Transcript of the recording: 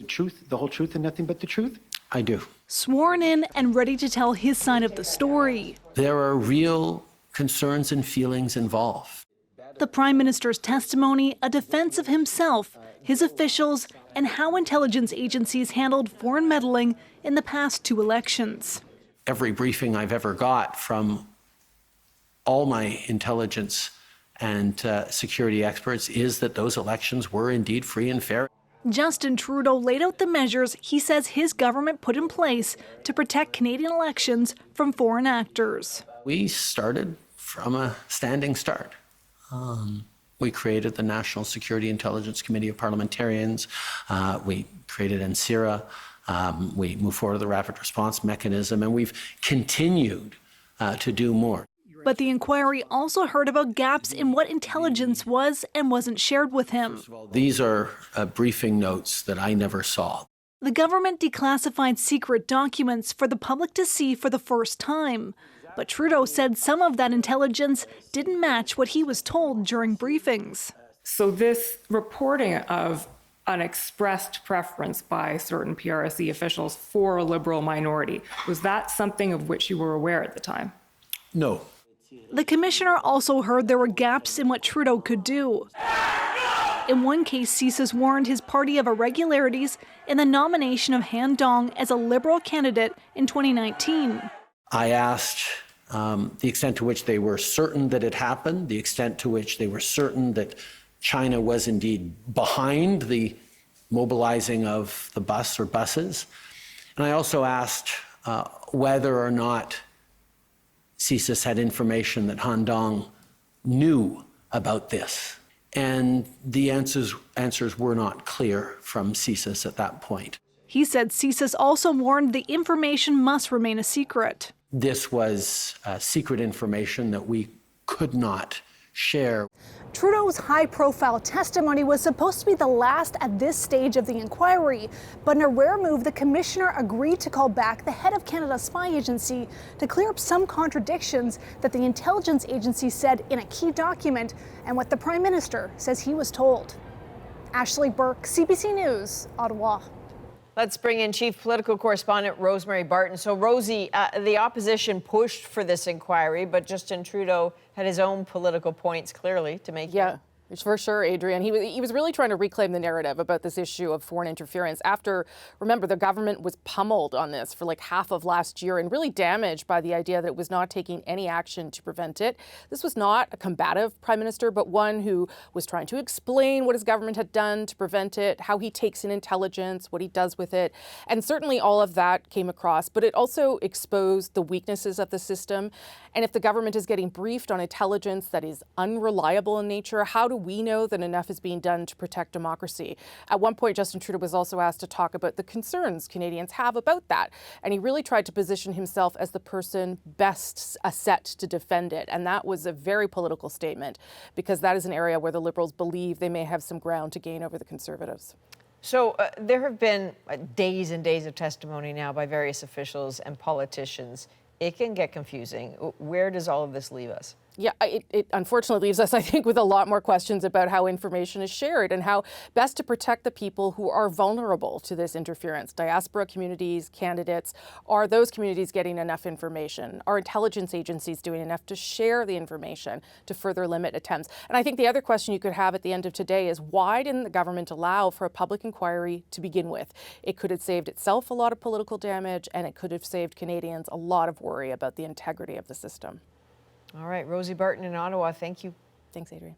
The truth, the whole truth, and nothing but the truth? I do. Sworn in and ready to tell his side of the story. There are real concerns and feelings involved. The Prime Minister's testimony, a defense of himself, his officials, and how intelligence agencies handled foreign meddling in the past 2 elections. Every briefing I've ever got from all my intelligence and security experts is that those elections were indeed free and fair. Justin Trudeau laid out the measures he says his government put in place to protect Canadian elections from foreign actors. We started from a standing start. We created the National Security Intelligence Committee of Parliamentarians. We created NSIRA. We moved forward with the Rapid Response Mechanism, and we've continued to do more. But the inquiry also heard about gaps in what intelligence was and wasn't shared with him. These are briefing notes that I never saw. The government declassified secret documents for the public to see for the first time. But Trudeau said some of that intelligence didn't match what he was told during briefings. So this reporting of an expressed preference by certain PRSE officials for a Liberal minority, was that something of which you were aware at the time? No. The commissioner also heard there were gaps in what Trudeau could do. In one case, CSIS warned his party of irregularities in the nomination of Han Dong as a Liberal candidate in 2019. I asked the extent to which they were certain that it happened, the extent to which they were certain that China was indeed behind the mobilizing of the bus or buses. And I also asked whether or not CSIS had information that Han Dong knew about this. And the answers were not clear from CSIS at that point. He said CSIS also warned the information must remain a secret. This was secret information that we could not share. Trudeau's high-profile testimony was supposed to be the last at this stage of the inquiry, but in a rare move, the commissioner agreed to call back the head of Canada's spy agency to clear up some contradictions that the intelligence agency said in a key document and what the Prime Minister says he was told. Ashley Burke, CBC News, Ottawa. Let's bring in Chief Political Correspondent Rosemary Barton. So, Rosie, the opposition pushed for this inquiry, but Justin Trudeau had his own political points clearly to make. Yeah. For sure, Adrienne. He was really trying to reclaim the narrative about this issue of foreign interference after, remember, the government was pummeled on this for like half of last year and really damaged by the idea that it was not taking any action to prevent it. This was not a combative prime minister, but one who was trying to explain what his government had done to prevent it, how he takes in intelligence, what he does with it. And certainly all of that came across, but it also exposed the weaknesses of the system. And if the government is getting briefed on intelligence that is unreliable in nature, how do we know that enough is being done to protect democracy? At one point, Justin Trudeau was also asked to talk about the concerns Canadians have about that. And he really tried to position himself as the person best set to defend it. And that was a very political statement, because that is an area where the Liberals believe they may have some ground to gain over the Conservatives. So there have been days and days of testimony now by various officials and politicians. It can get confusing. Where does all of this leave us? Yeah, it unfortunately leaves us, I think, with a lot more questions about how information is shared and how best to protect the people who are vulnerable to this interference. Diaspora communities, candidates, are those communities getting enough information? Are intelligence agencies doing enough to share the information to further limit attempts? And I think the other question you could have at the end of today is, why didn't the government allow for a public inquiry to begin with? It could have saved itself a lot of political damage, and it could have saved Canadians a lot of worry about the integrity of the system. All right, Rosie Barton in Ottawa, thank you. Thanks, Adrienne.